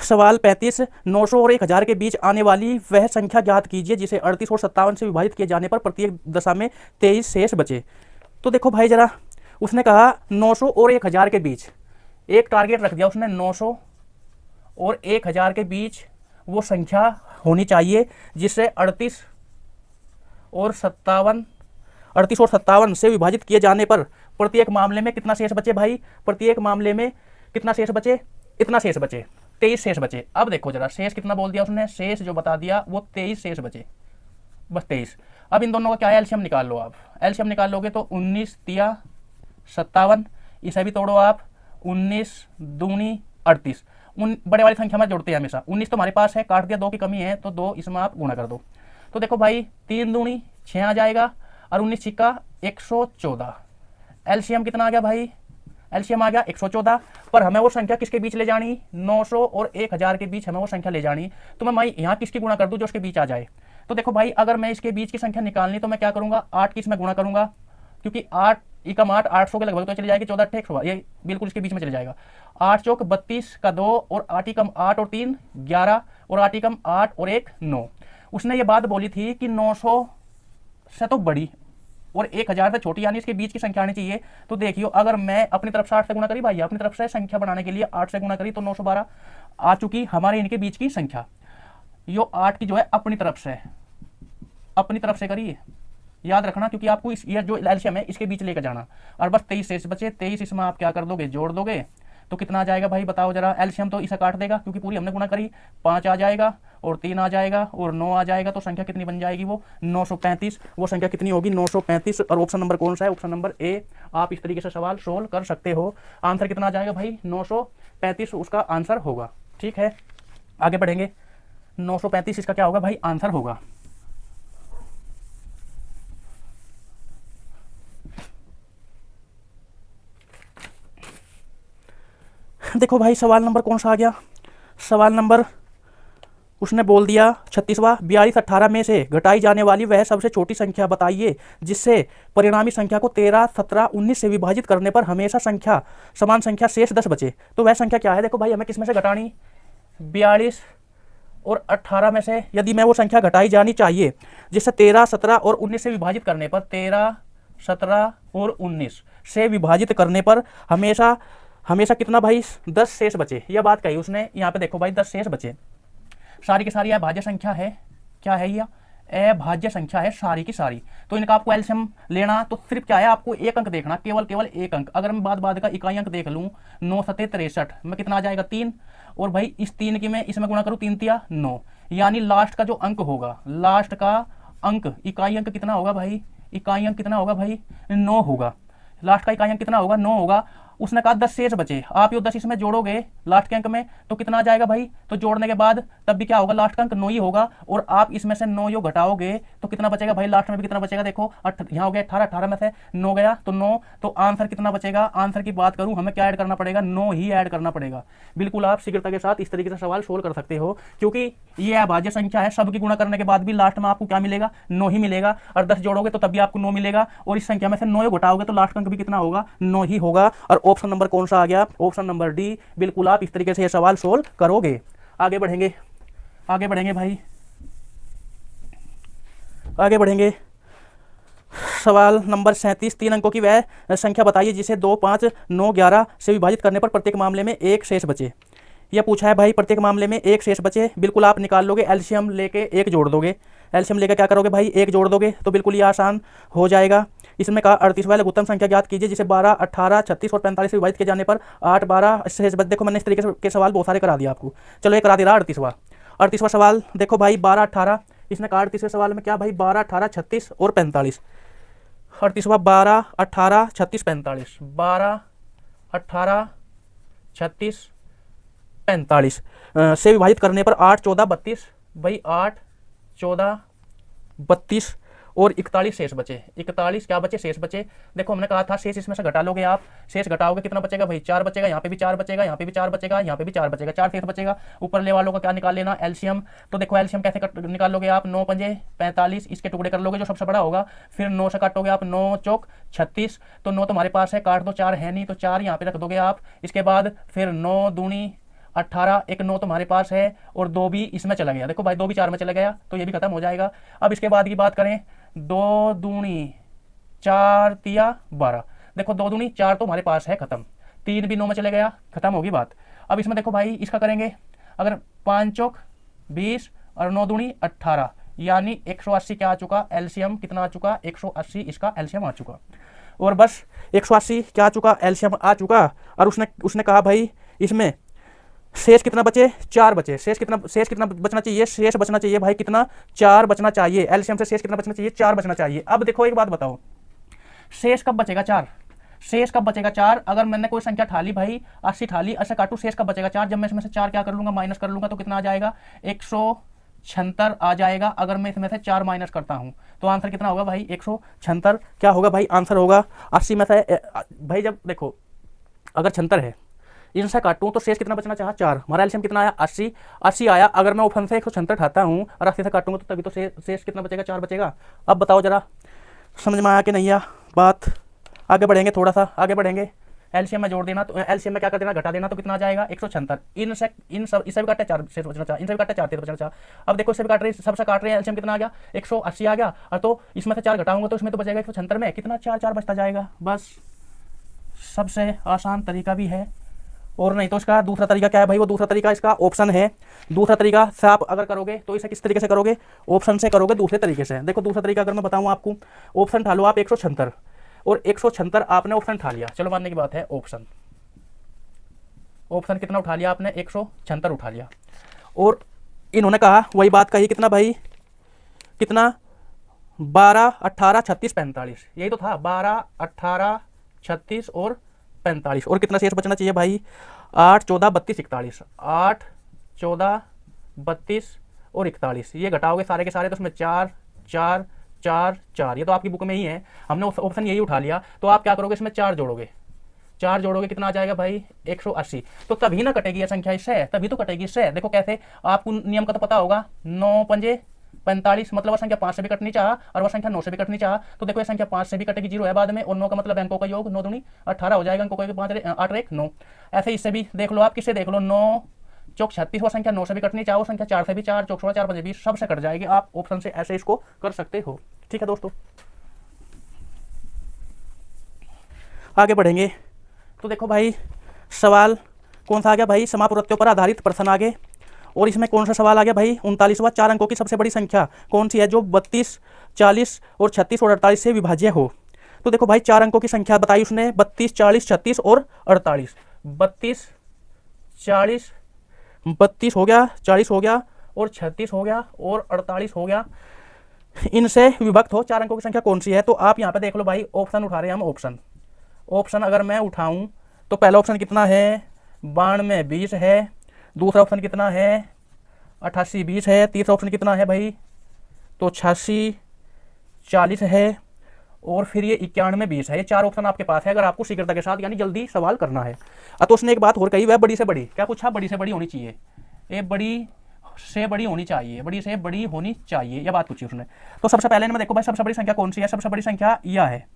सवाल 35, 900 और 1000 के बीच आने वाली वह संख्या ज्ञात कीजिए जिसे 38 और 57 से विभाजित किए जाने पर प्रत्येक दशा में 23 शेष बचे। तो देखो भाई जरा, उसने कहा 900 और 1000 के बीच, एक टारगेट रख दिया उसने, 900 और 1000 के बीच वो संख्या होनी चाहिए जिससे 38 और 57 से विभाजित किए जाने पर प्रत्येक मामले में कितना शेष बचे भाई, प्रत्येक मामले में कितना शेष बचे, इतना शेष बचे, 23 शेष बचे। अब देखो जरा शेष कितना बोल दिया उसने, शेष जो बता दिया वो 23 शेष बचे, बस 23। अब इन दोनों का क्या है एलसीएम निकाल लो आप, एलसीएम निकाल लोगे तो 19 तिया 57, इसे भी तोड़ो आप, 19 दूनी 38, उन बड़े वाली संख्या में जोड़ते हैं हमेशा, 19 तो हमारे पास है, काट दिया 2 की कमी है तो 2 इसमें आप गुणा कर दो। तो देखो भाई 3 दूनी 6 आ जाएगा और 19 छिक्का 114, एलसीएम कितना आ गया भाई, एलसीएम आ गया 114। पर हमें वो संख्या किसके बीच ले जानी, 900 और 1000 के बीच हमें वो संख्या ले जानी। तो मैं यहाँ किसकी गुणा कर दूं जो उसके बीच आ जाए। तो देखो भाई अगर मैं इसके बीच की संख्या निकालनी तो मैं क्या करूंगा, 8 की इसमें गुणा करूंगा क्योंकि 8 एकम 8 800 के लगभग तो चली जाएगी, 14 100, ये बिल्कुल इसके बीच में चले जाएगा। 8 चौक 32 का 2 और 8 एकम 8 और 3 11 और 8 एकम 8 और 1 9। उसने ये बात बोली थी कि 900 से तो बड़ी और 1000 से छोटी, यानी इसके बीच की संख्या आनी चाहिए। तो देखियो, अगर मैं अपनी तरफ से 8 से गुणा करी भाई, अपनी तरफ से संख्या बनाने के लिए 8 से गुणा करी तो 912 आ चुकी हमारे इनके बीच की संख्या। यो 8 की जो है अपनी तरफ से करिए, याद रखना, क्योंकि आपको इस ये जो एलसीएम है इसके बीच लेकर जाना। और बस 23 शेष बचे, 23 इसमें आप क्या कर दोगे, जोड़ दोगे तो कितना आ जाएगा भाई बताओ जरा। एलसीएम तो इसे काट देगा क्योंकि पूरी हमने गुणा करी, 5 आ जाएगा और 3 आ जाएगा और 9 आ जाएगा, तो संख्या कितनी बन जाएगी वो 935। वो संख्या कितनी होगी 935। और ऑप्शन नंबर कौन सा है, ऑप्शन नंबर ए। आप इस तरीके से सवाल सोल्व कर सकते हो। आंसर कितना आ जाएगा भाई 935 उसका आंसर होगा। ठीक है, आगे बढ़ेंगे। 935 इसका क्या होगा भाई आंसर होगा। देखो भाई सवाल नंबर कौन सा आ गया, सवाल नंबर उसने बोल दिया 36वां, 42 18 में से घटाई जाने वाली वह सबसे छोटी संख्या बताइए जिससे परिणामी संख्या को 13 17 19 से विभाजित करने पर हमेशा समान संख्या शेष 10 बचे। तो वह संख्या क्या है, देखो भाई हमें किस में से घटानी, 42 और 18 में से यदि मैं वो संख्या घटाई जानी चाहिए जिससे 13 17 और 19 से विभाजित करने पर 13 17 और 19 से विभाजित करने पर हमेशा कितना भाई 10 शेष बचे। यह बात कही उसने, यहाँ पे देखो भाई 10 शेष बचे। सारी की सारी अभाज्य संख्या है, क्या है यह अभाज्य संख्या है सारी की सारी। तो इनका आपको एलसीएम लेना तो सिर्फ क्या है, आपको एक अंक देखना, केवल एक अंक। अगर मैं बाद का इकाई अंक देख लूँ 9 7 63 में कितना आ जाएगा 3, और भाई इस 3 की मैं इसमें गुणा करूँ 3 तिया 9, यानी लास्ट का जो अंक होगा, लास्ट का अंक इकाई अंक कितना होगा भाई, इकाई अंक कितना होगा भाई 9 होगा। लास्ट का इकाई अंक कितना होगा 9 होगा। उसने कहा 10 शेष बचे, आप ये 10 इसमें जोड़ोगे लास्ट के अंक में तो कितना आ जाएगा भाई, तो जोड़ने के बाद तब भी क्या होगा लास्ट का अंक 9 ही होगा। और आप इसमें से 9 यो घटाओगे तो कितना बचेगा भाई, लास्ट में भी कितना बचेगा, देखो यहाँ हो गया 18, 18 में से 9 गया तो 9, तो आंसर कितना बचेगा। आंसर की बात करूं हमें क्या ऐड करना पड़ेगा, 9 ही ऐड करना पड़ेगा। बिल्कुल आप शीघ्रता के साथ इस तरीके से सवाल सोल्व कर सकते हो, क्योंकि ये अभाज्य संख्या है, सबकी गुणा करने के बाद भी लास्ट में आपको क्या मिलेगा 9 ही मिलेगा। और 10 जोड़ोगे तो तब भी आपको 9 मिलेगा, और इस संख्या में से 9 घटाओगे तो लास्ट का अंक भी कितना होगा 9 ही होगा। और ऑप्शन नंबर कौन सा आ गया, ऑप्शन नंबर डी। बिल्कुल आप इस तरीके से ये सवाल सोल्व करोगे। आगे बढ़ेंगे भाई, आगे बढ़ेंगे। सवाल नंबर 37, 3 अंकों की वह संख्या बताइए जिसे 2 5 9 11 से विभाजित करने पर प्रत्येक मामले में एक शेष बचे। यह पूछा है भाई प्रत्येक मामले में एक शेष बचे। बिल्कुल आप निकाल लोगे, एलसीएम लेके एक जोड़ दोगे, एलसीएम लेके क्या करोगे भाई एक जोड़ दोगे, तो बिल्कुल ये आसान हो जाएगा। इसमें कहा 38वां लघुत्तम संख्या ज्ञात कीजिए जिसे 12 18 36 और 45 से विभाजित किए जाने पर 8 12 शेष बचे। देखो मैंने इस तरीके के सवाल बहुत सारे करा दिया आपको, चलो ये करा दे रहा 38वां सवाल। देखो भाई 12 18, इसने कहा 38वें सवाल में क्या भाई 12 18 36 और 45। 38वां 12 18 36 45, 12 18 36 45 से विभाजित करने पर 8 14 32 भाई 8 14 32 और 41 शेष बचे। 41 क्या बचे, शेष बचे। देखो हमने कहा था शेष इसमें से घटा लोगे आप, शेष घटाओगे कितना बचेगा भाई 4 बचेगा, यहाँ पे भी 4 बचेगा, यहाँ पे भी 4 बचेगा, यहाँ पे भी 4 बचेगा, 4 शेष बचेगा। ऊपर ले वालों का क्या निकाल लेना एलसीएम। तो देखो एलसीएम कैसे निकाल लोगे आप, 9 पंजे 45, इसके टुकड़े कर लोगे जो सबसे बड़ा होगा, फिर 9 से काटोगे आप, 9 चौक 36, तो 9 तुम्हारे पास है, काट दो, 4 है नहीं तो 4 यहाँ पे रख दोगे आप। इसके बाद फिर 9 दूनी 18, एक 9 तुम्हारे पास है और 2 भी इसमें चला गया। देखो भाई 2 भी 4 में चला गया तो ये भी खत्म हो जाएगा। अब इसके बाद की बात करें, 2 दूनी 4 तिया 12, देखो 2 दूनी 4 तो हमारे पास है, खत्म। 3 भी 9 में चले गया, खत्म होगी बात। अब इसमें देखो भाई इसका करेंगे, अगर 5 चौक 20 और 9 दूनी 18, यानी 180 क्या आ चुका, एलसीएम कितना आ चुका 180, इसका एलसीएम आ चुका। और बस 180 क्या आ चुका, एलसीएम आ चुका। और उसने कहा भाई इसमें शेष कितना बचे, 4 बचे। शेष कितना बचना चाहिए, शेष बचना चाहिए भाई कितना 4 बचना चाहिए। एलसीएम से शेष कितना बचना चाहिए, 4 बचना चाहिए। अब देखो एक बात बताओ, शेष कब बचेगा 4, शेष कब बचेगा 4। अगर मैंने कोई संख्या ठा ली भाई 80 ठा ली, ऐसे काटू, शेष कब बचेगा 4। जब मैं इसमें से 4 क्या कर लूंगा, माइनस कर लूंगा, तो कितना आ जाएगा 176 आ जाएगा। अगर मैं इसमें से 4 माइनस करता हूं तो आंसर कितना होगा भाई 176 क्या होगा भाई आंसर होगा 80 में से। भाई जब देखो अगर 76 है, इनसे काटूं तो शेष कितना बचना चाहा 4, हमारा एलसीएम कितना आया 80 आया। अगर मैं ओपन से 176 उठाता हूं और 80 से काटूंगा तो तभी तो शेष कितना बचेगा 4 बचेगा। अब बताओ जरा समझ में आया कि नहीं आया, बात आगे बढ़ेंगे, थोड़ा सा आगे बढ़ेंगे। एलसीएम में जोड़ देना, तो एलसीएम में क्या कर देना, घटा देना, तो कितना आ जाएगा 176। इन सब इससे भी काटे 4 से बचना चाहिए, इनसे भी काटे 4 से बचना चाहिए। अब देखो इससे भी काट रहे हैं, सबसे काट रहे हैं, एलसीएम कितना आ गया 180 आ गया, और तो इसमें से 4 घटाऊंगा तो इसमें तो बचेगा 176 में कितना 4 बचता जाएगा। बस सबसे आसान तरीका भी है। और नहीं तो इसका दूसरा तरीका क्या है भाई, वो दूसरा तरीका इसका ऑप्शन है। दूसरा तरीका से आप अगर करोगे तो इसे किस तरीके से करोगे, ऑप्शन से करोगे दूसरे तरीके से। देखो दूसरा तरीका अगर मैं बताऊं आपको, ऑप्शन उठा लो आप 176 और 176 आपने ऑप्शन उठा लिया, चलो मानने की बात है, ऑप्शन कितना उठा लिया आपने 176 उठा लिया, और इन्होंने कहा वही बात कही कितना भाई, कितना 12 18 36 45, यही तो था 12 18 36 और 45, और कितना शेष बचना चाहिए भाई 8 14 32 41, 8 14 32 और 41, ये घटाओगे सारे के सारे तो उसमें 4 4 4 4, ये तो आपकी बुक में ही है, हमने ऑप्शन यही उठा लिया। तो आप क्या करोगे, इसमें 4 जोड़ोगे, 4 जोड़ोगे कितना आ जाएगा भाई 180, तो तभी ना कटेगी ये संख्या इससे, तभी तो कटेगी इससे। देखो कैसे, आपको नियम का तो पता होगा, 9 पंजे 45, मतलब वह संख्या 5 से भी कटनी चाह और वह संख्या 9 से भी कटनी चाह, तो देखो ये संख्या 5 से भी कटेगी, 0 है बाद में, और 9 का मतलब अंकों का योग, 9 दूनी 18 हो जाएगा, अंकों का 5 8 1 9। ऐसे इससे भी देख लो आप, किससे देख लो, 9 चौक 36, वह संख्या 9 से भी कटनी चाहो, संख्या 4 से भी, 4 चौक 16 4 5 20 सबसे कट जाएगी। आप ऑप्शन से ऐसे इसको कर सकते हो। ठीक है दोस्तों, आगे बढ़ेंगे। तो देखो भाई सवाल कौन सा आ गया भाई, समापवर्त्यों पर आधारित प्रश्न आगे, और इसमें कौन सा सवाल आ गया भाई 39वां, 4 अंकों की सबसे बड़ी संख्या कौन सी है जो 32 40 और 36 और 48 से विभाज्य हो। तो देखो भाई 4 अंकों की संख्या बताई उसने, 32 40 36 और 48, 32 40 32 हो गया, 40 हो गया और 36 हो गया और 48 हो गया, इनसे विभक्त हो 4 अंकों की संख्या कौन सी है। तो आप यहाँ पे देख लो भाई, ऑप्शन उठा रहे हैं हम, ऑप्शन अगर मैं उठाऊं तो पहला ऑप्शन कितना है 92 20 है, दूसरा ऑप्शन कितना है 88 20 है, तीसरा ऑप्शन कितना है भाई तो 86 40 है, और फिर ये 91 20 है। ये 4 ऑप्शन आपके पास है अगर आपको शीघ्रता के साथ यानी जल्दी सवाल करना है। तो उसने एक बात और कही, वह बड़ी से बड़ी, क्या पूछा, बड़ी से बड़ी होनी चाहिए, ये बड़ी से बड़ी होनी चाहिए, बड़ी से बड़ी होनी चाहिए, यह बात पूछी उसने। तो सबसे पहले में देखो भाई सबसे बड़ी संख्या कौन सी है, सबसे बड़ी संख्या यह है,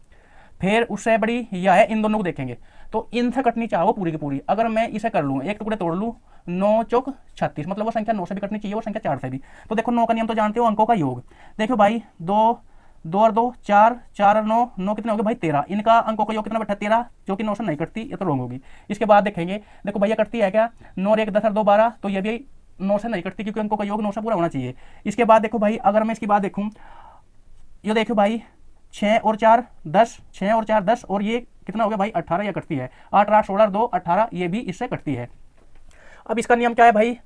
फिर उससे बड़ी यह है, इन दोनों को देखेंगे तो इनसे कटनी चाहो पूरी की पूरी। अगर मैं इसे कर लूँ, एक टुकड़े तोड़ लूँ, 9 चौक 36, मतलब वो संख्या 9 से भी कटनी चाहिए, वो संख्या 4 से भी। तो देखो 9 का नियम तो जानते हो, अंकों का योग। देखो भाई 2 2 और 2 4 4 और 9 9 कितने हो गए भाई 13, इनका अंकों का योग कितना बैठा 13, जो कि 9 से नहीं कटती, ये तो रॉन्ग होगी। इसके बाद देखेंगे, देखो भैया कटती है क्या, 9 और 1 10 और 2 12, तो ये भी 9 से नहीं कटती क्योंकि अंकों का योग 9 से पूरा होना चाहिए। इसके बाद देखो भाई अगर मैं इसकी बात देखूँ, ये देखो भाई 6 और 4 10, 6 और 4 10, और ये कितना हो गया भाई 18, यह कटती है, 8 8 16 2 18, ये भी इससे कटती है। अब इसका नियम क्या है भाई,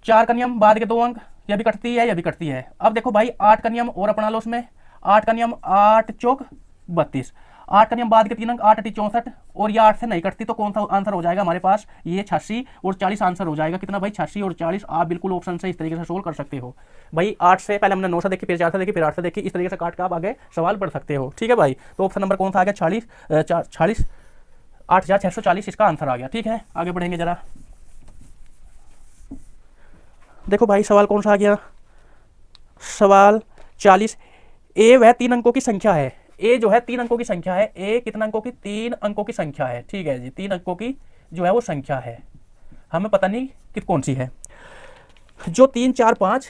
4 का नियम बाद के 2 अंक, यह भी कटती है, यह भी कटती है। अब देखो भाई 8 का नियम और अपना लो उसमें, 8 का नियम 8 चौक 32, 8 का नियम बाद के 3 अंक 8 8 64, और ये 8 से नहीं कटती, तो कौन सा आंसर हो जाएगा हमारे पास, ये 86 और 40 आंसर हो जाएगा। कितना भाई 86 और 40, आप बिल्कुल ऑप्शन से इस तरीके से सोल्व कर सकते हो भाई। 8 से पहले हमने 9 से देखी, फिर 4 से देखी, फिर 8 से देखी, इस तरीके से काट के आप आगे सवाल पढ़ सकते हो। ठीक है भाई, तो ऑप्शन नंबर कौन सा आ गया 40 8640 इसका आंसर आ गया। ठीक है, आगे बढ़ेंगे जरा। देखो भाई सवाल कौन सा आ गया, सवाल 40, ए वह 3 अंकों की संख्या है, ए जो है 3 अंकों की संख्या है, ए कितना अंकों की, 3 अंकों की संख्या है। ठीक है जी, 3 अंकों की जो है वो संख्या है, हमें पता नहीं कि कौन सी है, जो 3 4 5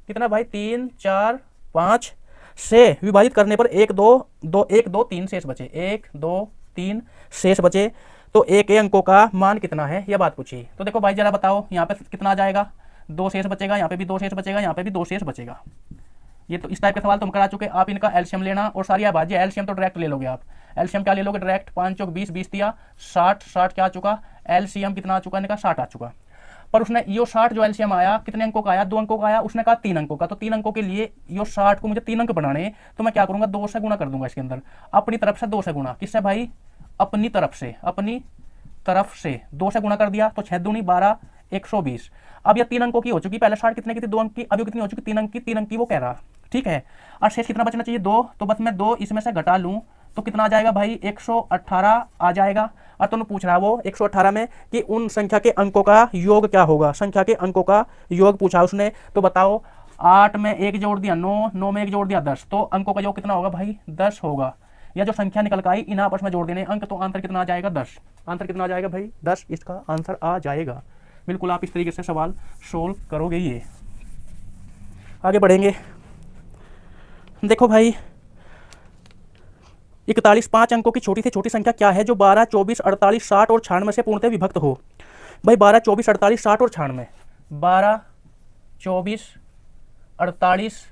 कितना भाई 3 4 5 से विभाजित करने पर 1 2 3 शेष बचे, 1 2 3 शेष बचे, तो एक अंकों का मान कितना है, यह बात पूछी। तो देखो भाई जरा बताओ यहाँ पे कितना आ जाएगा, 2 शेष बचेगा, यहाँ पे भी 2 शेष बचेगा, यहाँ पे भी 2 शेष बचेगा। ये तो इस टाइप के सवाल तुम करा चुके, आप इनका एलसीएम लेना, और सारी अभाज्य एलसीएम तो डायरेक्ट ले लोगे आप। एलसीएम क्या ले लोगे डायरेक्ट, 5 चौक 20 20 दिया 60 60 क्या आ चुका, एलसीएम कितना आ चुका, इनका 60 आ चुका। पर उसने यो 60 जो एलसीएम आया कितने अंकों का आया, 2 अंकों का आया, उसने कहा 3 अंकों का, तो 3 अंकों के लिए यो 60 को मुझे 3 अंक बनाने, तो मैं क्या करूंगा 2 से गुणा कर दूंगा इसके अंदर, अपनी तरफ से 2 से गुणा, किससे भाई अपनी तरफ से 2 से गुणा कर दिया, तो 6 दूनी 12 120। अब यह 3 अंकों की हो चुकी, पहले 60 कितने की थी 2 अंक की, अभी कितनी हो चुकी 3 अंक की, 3 अंक की वो कह रहा। ठीक है, और शेष कितना बचना चाहिए 2, तो बस मैं 2 इसमें से घटा लूं तो कितना आ जाएगा भाई 118 आ जाएगा। और तुम पूछ रहा है वो 118 में कि उन संख्या के अंकों का योग क्या होगा, संख्या के अंकों का योग पूछा उसने, तो बताओ 8 में 1 जोड़ दिया 9, 9 में 1 जोड़ दिया 10, तो अंकों का योग कितना होगा भाई 10 होगा। या जो संख्या निकल कर आई इन आपस में जोड़ देने अंक, तो आंसर कितना आ जाएगा 10। आंसर कितना आ जाएगा भाई 10, इसका आंसर आ जाएगा। बिल्कुल आप इस तरीके से सवाल सोल्व करोगे। ये आगे बढ़ेंगे। देखो भाई 41 5 अंकों की छोटी से छोटी संख्या क्या है जो 12, 24, 48, 60 और 96 से पूर्णतः विभक्त हो। भाई 12, 24, 48, 60 और 96, 12, 24, 48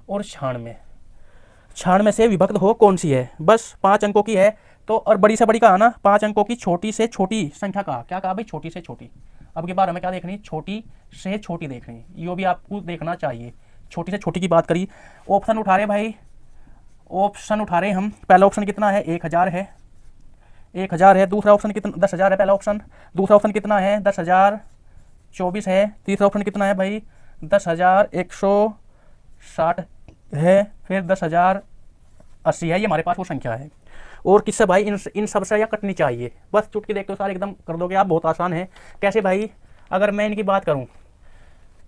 और 96, 96 से विभक्त हो कौन सी है। बस 5 अंकों की है तो, और बड़ी से बड़ी कहा ना, 5 अंकों की छोटी से छोटी संख्या कहा। क्या कहा भाई? छोटी से छोटी। अब की बार हमें क्या देखनी? छोटी से छोटी देखनी, यो भी आपको देखना चाहिए। छोटी से छोटी की बात करी। ऑप्शन उठा रहे भाई, ऑप्शन उठा रहे हम। पहला ऑप्शन कितना है? 1000 है, 1000 है। दूसरा ऑप्शन कितना? 10,000 है पहला ऑप्शन। दूसरा ऑप्शन कितना है? 10,024 है। तीसरा ऑप्शन कितना है भाई? 10,160 है। फिर 10,080 है। ये हमारे पास वो संख्या है। और किससे भाई? इन सब से या कटनी चाहिए। बस चुटकी देखते हो सारे एकदम कर दोगे आप। बहुत आसान है। कैसे भाई? अगर मैं इनकी बात करूं,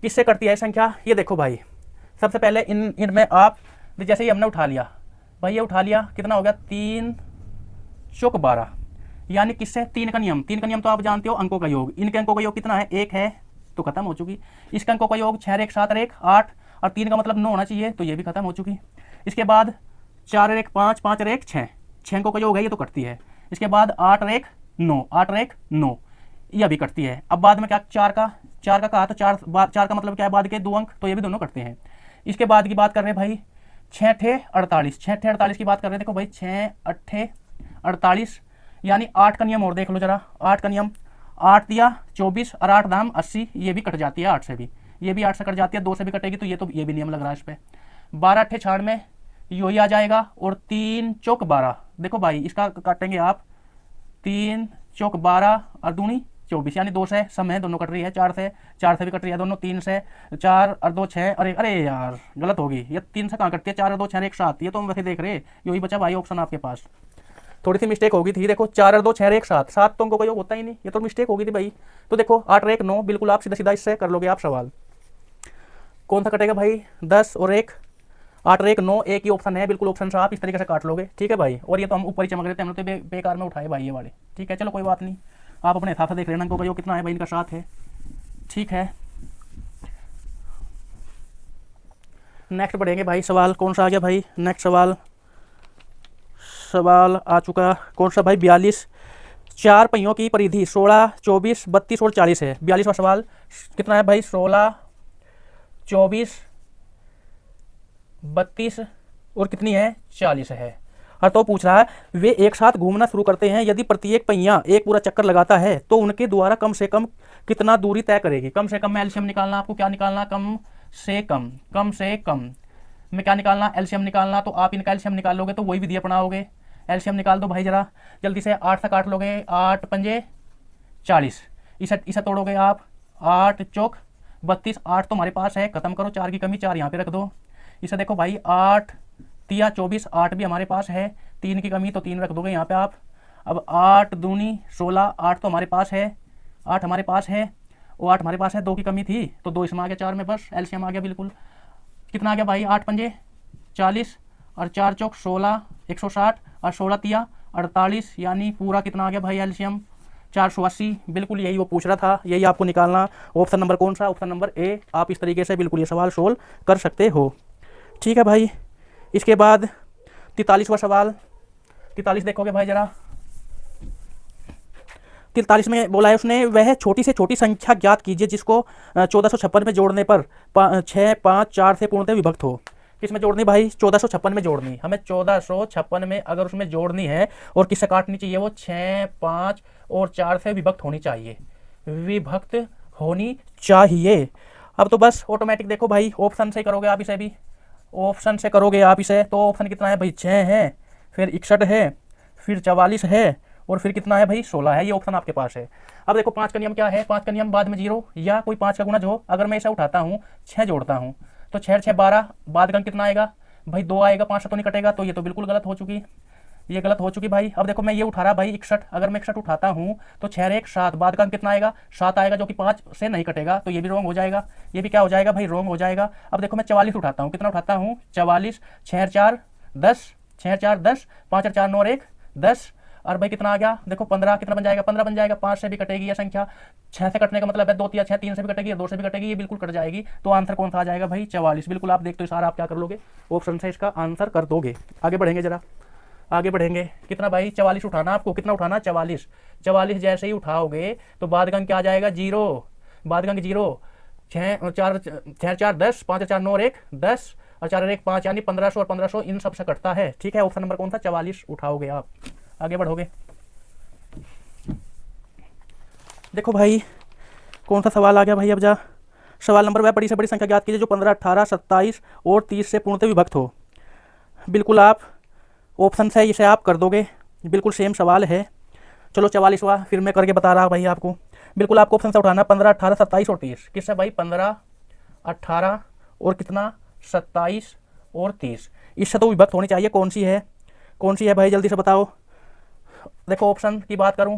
किससे कटती है संख्या? ये देखो भाई, सबसे पहले इनमें आप जैसे ही हमने उठा लिया भाई, ये उठा लिया, कितना हो गया? 3 चौक 12, यानी किससे? 3 का नियम। 3 का नियम तो आप जानते हो, अंकों का योग। इनके अंकों का योग कितना है? 1 है, तो खत्म हो चुकी। इसके अंकों का योग 6 1 7 1 8, और 3 का मतलब 9 होना चाहिए, तो ये भी खत्म हो चुकी। इसके बाद 4 1 5 5 1 6, 6 अंकों का योग है, ये तो कटती है। इसके बाद 8 1 9, 8 1 9, यह भी कटती है। अब बाद में क्या? 4 का कहा तो 4 का मतलब क्या है? बाद के 2 अंक, तो ये भी दोनों कटते हैं। इसके बाद की बात कर रहे हैं भाई 6 × 48, 6 × 48 की बात कर रहे हैं। देखो भाई 6 8 48, यानी 8 का नियम और देख लो जरा। 8 का नियम, 8 दिया 24 और 8 दाम 80, ये भी कट जाती है 8 से भी। ये भी 8 से कट जाती है, 2 से भी कटेगी, तो ये भी नियम लग रहा है इस पर। 12 8 96, यो ही आ जाएगा। और 3 चौक 12, देखो भाई इसका काटेंगे आप, 3 चौक 12 और दूनी 24, यानी 2 से सम है, दोनों कट रही है। 4 से भी कट रही है दोनों। 3 से 4 और 2 6, अरे यार गलत होगी, ये 3 से कहाँ कटती है? 4 और 2 6 1 7, ये तो हम वैसे देख रहे हैं। यही बचा भाई ऑप्शन आपके पास। थोड़ी सी मिस्टेक होगी थी। देखो 4 और 2 6 1 7, 7 तो अंकों का योग होता ही नहीं, ये तो मिस्टेक होगी थी भाई। तो देखो 8 और 1 9, बिल्कुल आप सीधा सीधा इससे कर लोगे आप सवाल। कौन सा कटेगा भाई? 10 और 1, 8 और 1 9, एक ही ऑप्शन है, बिल्कुल ऑप्शन से आप इस तरीके से काट लोगे। ठीक है भाई। और ये तो हम ऊपर ही चमक रहे थे, हमने तो बेकार में उठाए भाई ये वाले। ठीक है, चलो कोई बात नहीं, आप अपने हिसाब से देख लेना अंकों का योग कितना है भाई। इनका 7 है। ठीक है, नेक्स्ट बढ़ेंगे भाई। सवाल कौन सा आ गया भाई? नेक्स्ट सवाल आ चुका कौन सा भाई? 42 4 पहियों की परिधि 16 24 32 और 40 है। 42वां सवाल कितना है भाई? 16 24 32 और कितनी है? 40 है। और तो पूछ रहा है वे एक साथ घूमना शुरू करते हैं, यदि प्रत्येक पहिया एक पूरा चक्कर लगाता है तो उनके द्वारा कम से कम कितना दूरी तय करेगी? कम से कम में एलसीएम निकालना। आपको क्या निकालना? कम से कम में क्या निकालना? एलसीएम निकालना। तो आप इनका एलसीएम निकाल लोगे तो वही विधि अपनाओगे। एलसीएम निकाल दो भाई जरा जल्दी से। 8 से काट लोगे, 8 पंजे 40, इसे तोड़ोगे आप, 8 चौक 32, 8 तो हमारे पास है, खत्म करो। 4 की कमी, 4 यहाँ पे रख दो। इसे देखो भाई 8 तिया 24, 8 भी हमारे पास है, 3 की कमी, तो 3 रख दोगे यहाँ पे आप। अब 8 दूनी 16, 8 तो हमारे पास है, 8 हमारे पास है, वो 8 हमारे पास है, 2 की कमी थी तो 2 इसमें आ गया, 4 में बस एलसीएम आ गया बिल्कुल। कितना आ गया भाई? 8 पंजे 40 और 4 चौक 16 160 और 16 तिया 48, यानी पूरा कितना आ गया भाई एलसीएम? 480। बिल्कुल यही वो पूछ रहा था, यही आपको निकालना। ऑप्शन नंबर कौन सा? Option number A. आप इस तरीके से बिल्कुल ये सवाल सोल्व कर सकते हो। ठीक है भाई। इसके बाद 43वां सवाल, 43 देखोगे भाई जरा। 43 में बोला है उसने, वह छोटी से छोटी संख्या ज्ञात कीजिए जिसको 1456 में जोड़ने पर 6 5 4 से पूर्णतः विभक्त हो। किसमें जोड़नी भाई? 1456 में जोड़नी। हमें 1456 में अगर उसमें जोड़नी है और किससे काटनी चाहिए? वो 6 5 और 4 से विभक्त होनी चाहिए, विभक्त होनी चाहिए। अब तो बस ऑटोमेटिक देखो भाई, ऑप्शन से करोगे आप इसे भी, ऑप्शन से करोगे आप इसे। तो ऑप्शन कितना है भाई? 6 है, फिर 61 है, फिर 44 है, और फिर कितना है भाई? 16 है। ये ऑप्शन आपके पास है। अब देखो 5 का नियम क्या है? 5 का नियम बाद में 0 या कोई 5 का गुणज हो। अगर मैं इसे उठाता हूँ, 6 जोड़ता हूँ, तो 6 6 12, बाद का कितना आएगा भाई? 2 आएगा, 5 से तो नहीं कटेगा, तो ये तो बिल्कुल गलत हो चुकी, ये गलत हो चुकी भाई। अब देखो मैं ये उठा रहा भाई 61, अगर मैं 61 उठाता हूँ तो 6 1 7, बाद का कितना आएगा? 7 आएगा, जो कि 5 से नहीं कटेगा, तो ये भी रॉन्ग हो जाएगा। ये भी क्या हो जाएगा भाई? रॉन्ग हो जाएगा। अब देखो मैं 44 उठाता हूँ, कितना उठाता हूँ? 44, 6 4 10 6 4 10, 5 और 4 9 और 1 10। और भाई कितना आ गया देखो 15, कितना बन जाएगा 15 बन जाएगा। 5 से भी कटेगी यह संख्या, 6 से कटने का मतलब है 2 3 6, 3 से भी कटेगी, 2 से भी कटेगी, ये बिल्कुल कट जाएगी। तो आंसर कौन सा आ जाएगा भाई 44। बिल्कुल आप देखते हो सारा, आप क्या कर लोगे ऑप्शन से इसका आंसर कर दोगे। आगे बढ़ेंगे जरा, आगे बढ़ेंगे। कितना भाई 44 उठाना आपको, कितना उठाना 44। 44 जैसे ही उठाओगे तो बाद का अंक क्या आ जाएगा 0, बाद का अंक 0। 6 4 10, 5 4 9 और 1 10 और 4 और 1 5, यानी 1500 और 1500 इन सबसे कटता है। ठीक है, ऑप्शन नंबर कौन सा 44 उठाओगे आप। आगे बढ़ोगे, देखो भाई कौन सा सवाल आ गया भाई। अब जा सवाल नंबर, वह बड़ी से बड़ी संख्या ज्ञात कीजिए जो 15 18 27 और 30 से पूर्णतः विभक्त हो। बिल्कुल आप ऑप्शन से इसे आप कर दोगे, बिल्कुल सेम सवाल है। चलो 44वां फिर मैं करके बता रहा भाई आपको। बिल्कुल आपको ऑप्शन से उठाना 15 18 27 और 30। किससे भाई 15 18 और कितना 27 और 30, इससे तो विभक्त होनी चाहिए। कौन सी है, कौन सी है भाई जल्दी से बताओ। देखो ऑप्शन की बात करूं,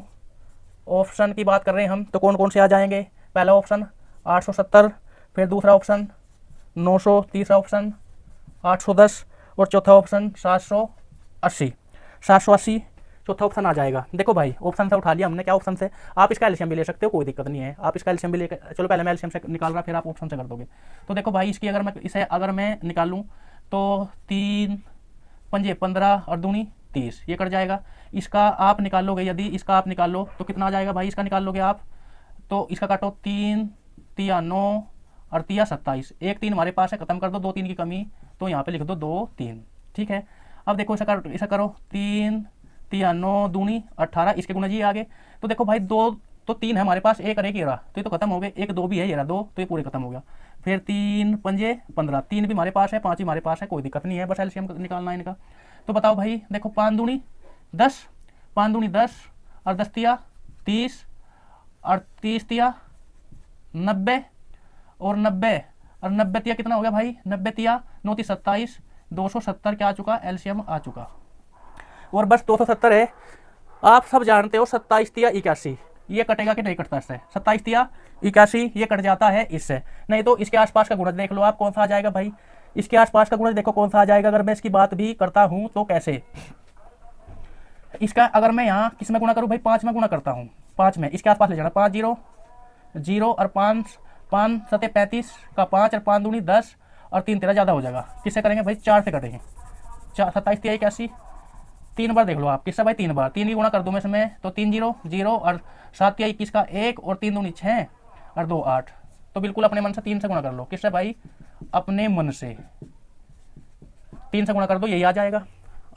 ऑप्शन की बात कर रहे हैं हम, तो कौन कौन से आ जाएंगे। पहला ऑप्शन 870, फिर दूसरा ऑप्शन 900, तीसरा ऑप्शन 810 और चौथा ऑप्शन 780। 780 चौथा ऑप्शन आ जाएगा। देखो भाई ऑप्शन से उठा लिया हमने, क्या ऑप्शन से, आप इसका एलसीएम भी ले सकते हो, कोई दिक्कत नहीं है। आप इसका एलसीएम भी लेकर, चलो पहले मैं एलसीएम से निकाल रहा, फिर आप ऑप्शन से कर दोगे। तो देखो भाई इसकी अगर मैं इसे अगर मैं निकालूँ तो 3 पंजे 15 और दूनी 30, ये कट जाएगा। इसका आप निकाल लोगे, यदि इसका आप निकाल लो तो कितना आ जाएगा भाई, इसका निकाल लोगे आप तो इसका काटो 3 3 9 और 3 27, एक 3 हमारे पास है, खत्म कर दो, 2 3 की कमी, तो यहाँ पे लिख दो 2 3। ठीक है, अब देखो इसे करो 3 3 9 दूनी 18, इसके गुना जी आगे। तो देखो भाई 2 तो 3 है हमारे पास, एक और एक ये रहा, तो ये तो खत्म हो गए। एक 2 भी है, ये रहा 2, तो ये पूरे खत्म हो गया। फिर 3 पंजे 15, 3 भी हमारे पास है, 5 भी हमारे पास है, कोई दिक्कत नहीं है, बस एलसीएम निकालना है इनका। तो बताओ भाई, देखो 5 दूनी 10, 5 दूनी 10 और 10 तिया 30 और 30 तिया 90 और 90 और 90 तिया कितना हो गया भाई, 90 तिया 9 30 27, 270 क्या आ चुका, एलसीएम आ चुका। और बस 270 है। आप सब जानते हो 27 तिया 81, ये कटेगा कि नहीं कटता इससे, 27 तिया 81 ये कट जाता है इससे। नहीं तो इसके आसपास का गुणज देख लो आप कौन सा आ जाएगा भाई, इसके आसपास का गुणज देखो कौन सा आ जाएगा। अगर मैं इसकी बात भी करता हूं तो कैसे, इसका अगर मैं यहाँ किस में गुणा करूँ भाई, 5 में गुणा करता हूँ, 5 में इसके आसपास ले जाना, 5 0 0 और 5 5 7 35 का 5 और 5 दूनी 10 और 3 13 ज़्यादा हो जाएगा। किससे करेंगे भाई, 4 से कटेंगे। 27 तिया 81 3 बार देख लो आप, किससे भाई 3 बार, 3 की गुणा कर दूँ मैं इसमें, तो 3 0 0 और 7 तिया 21 का 1 और 3 दूनी 6 और 2 8। तो बिल्कुल अपने मन से 3 से गुणा कर लो, किससे भाई, अपने मन से 3 से गुणा कर दो, यही आ जाएगा।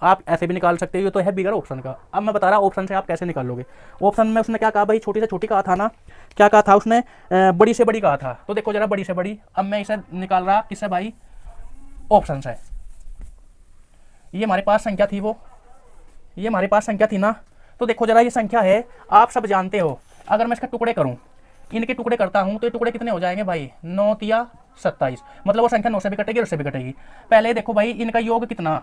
आप ऐसे भी निकाल सकते हो, तो है बिगर ऑप्शन का। अब मैं बता रहा ऑप्शन से आप कैसे निकाल लोगे। ऑप्शन में उसने क्या कहा भाई, छोटी से छोटी कहा था ना, क्या कहा था उसने, बड़ी से बड़ी कहा था। तो देखो जरा बड़ी से बड़ी, अब मैं इसे निकाल रहा किससे भाई, ऑप्शन से। ये हमारे पास संख्या थी, वो ये हमारे पास संख्या थी ना, तो देखो जरा ये संख्या है, आप सब जानते हो। अगर मैं इसके टुकड़े करूं, इनके टुकड़े करता हूं, तो ये टुकड़े कितने हो जाएंगे भाई, 9 तिया 27, मतलब वो संख्या 9 से भी कटेगी, उससे भी कटेगी। पहले देखो भाई इनका योग कितना,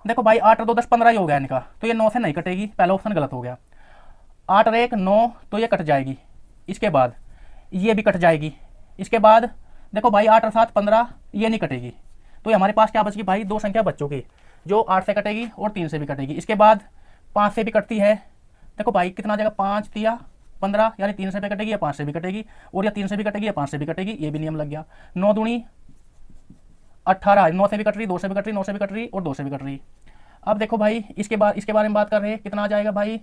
देखो भाई 8 और 2 10 15 ही हो गया इनका, तो ये 9 से नहीं कटेगी, पहला ऑप्शन गलत हो गया। 8 और 1 9, तो ये कट जाएगी। इसके बाद ये भी कट जाएगी। इसके बाद देखो भाई 8 और 7 15, ये नहीं कटेगी। तो ये हमारे पास क्या बच गई भाई, 2 संख्या बच चुकी, जो 8 से कटेगी और 3 से भी कटेगी। इसके बाद 5 से भी कटती है। देखो भाई कितना आ जाएगा, 5 तिया 15, यानी 3 से भी कटेगी या 5 से भी कटेगी, और या 3 से भी कटेगी या 5 से भी कटेगी, ये भी नियम लग गया। 9 दूनी 18, 9 से भी कट रही, 2 से भी कट रही, 9 से भी कट रही और 2 से भी कट रही। अब देखो भाई इसके बारे में बात कर रहे हैं, कितना आ जाएगा भाई,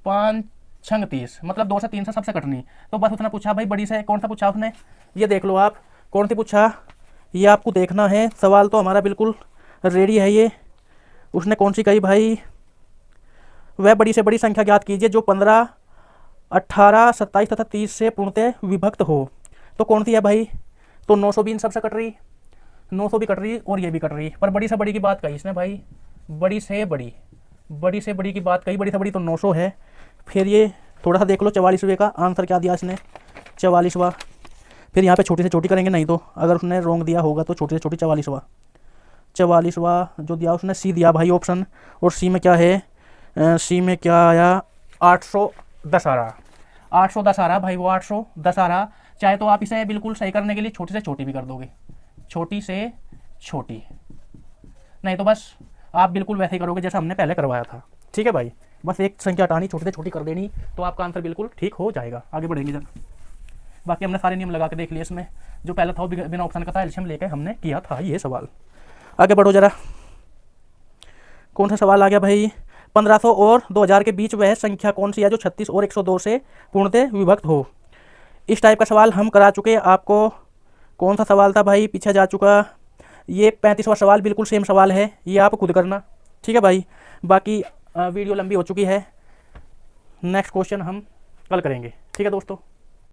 5 छंग 30, मतलब 2 से 3 से सबसे कटनी। तो बस उसने पूछा भाई बड़ी से, कौन सा पूछा उसने, ये देख लो आप कौन सी पूछा, ये आपको देखना है। सवाल तो हमारा बिल्कुल रेडी है। ये उसने कौन सी कही भाई, वह बड़ी से बड़ी संख्या ज्ञात कीजिए जो 15 18 27 तथा 30 से पूर्णतः विभक्त हो। तो कौन सी है भाई, तो 900 भी इन सबसे कट रही, 900 भी कट रही और ये भी कट रही, पर बड़ी से बड़ी की बात कही इसने भाई, बड़ी से बड़ी की बात कही, बड़ी से बड़ी तो 900 है। फिर ये थोड़ा सा देख लो 44वें का आंसर क्या दिया इसने, 44वां। फिर यहाँ पे छोटी से छोटी करेंगे, नहीं तो अगर उसने रॉन्ग दिया होगा तो छोटी से छोटी 44वां जो दिया उसने, सी दिया भाई ऑप्शन। और सी में क्या है, सी में क्या आया, 810 आ रहा, 810 आ रहा भाई, वो 810 आ रहा। चाहे तो आप इसे बिल्कुल सही करने के लिए छोटी से छोटी भी कर दोगे, छोटी से छोटी, नहीं तो बस आप बिल्कुल वैसे ही करोगे जैसा हमने पहले करवाया था। ठीक है भाई, बस एक संख्या हटानी, छोटी से छोटी कर देनी, तो आपका आंसर बिल्कुल ठीक हो जाएगा। आगे बढ़ेंगे जरा। बाकी हमने सारे नियम लगा के देख लिए इसमें। जो पहला था वो बिना ऑप्शन का था, एलसीएम लेके हमने किया था ये सवाल। आगे बढ़ो जरा। कौन सा सवाल आ गया भाई? 1500 और 2000 के बीच वह संख्या कौन सी है जो 36 और 102 से पूर्णतः विभक्त हो? इस टाइप का सवाल हम करा चुके। आपको कौन सा सवाल था भाई? पीछे जा चुका। ये 35वां सवाल बिल्कुल सेम सवाल है, ये आप खुद करना। ठीक है भाई, बाकी वीडियो लंबी हो चुकी है, नेक्स्ट क्वेश्चन हम कल करेंगे। ठीक है दोस्तों।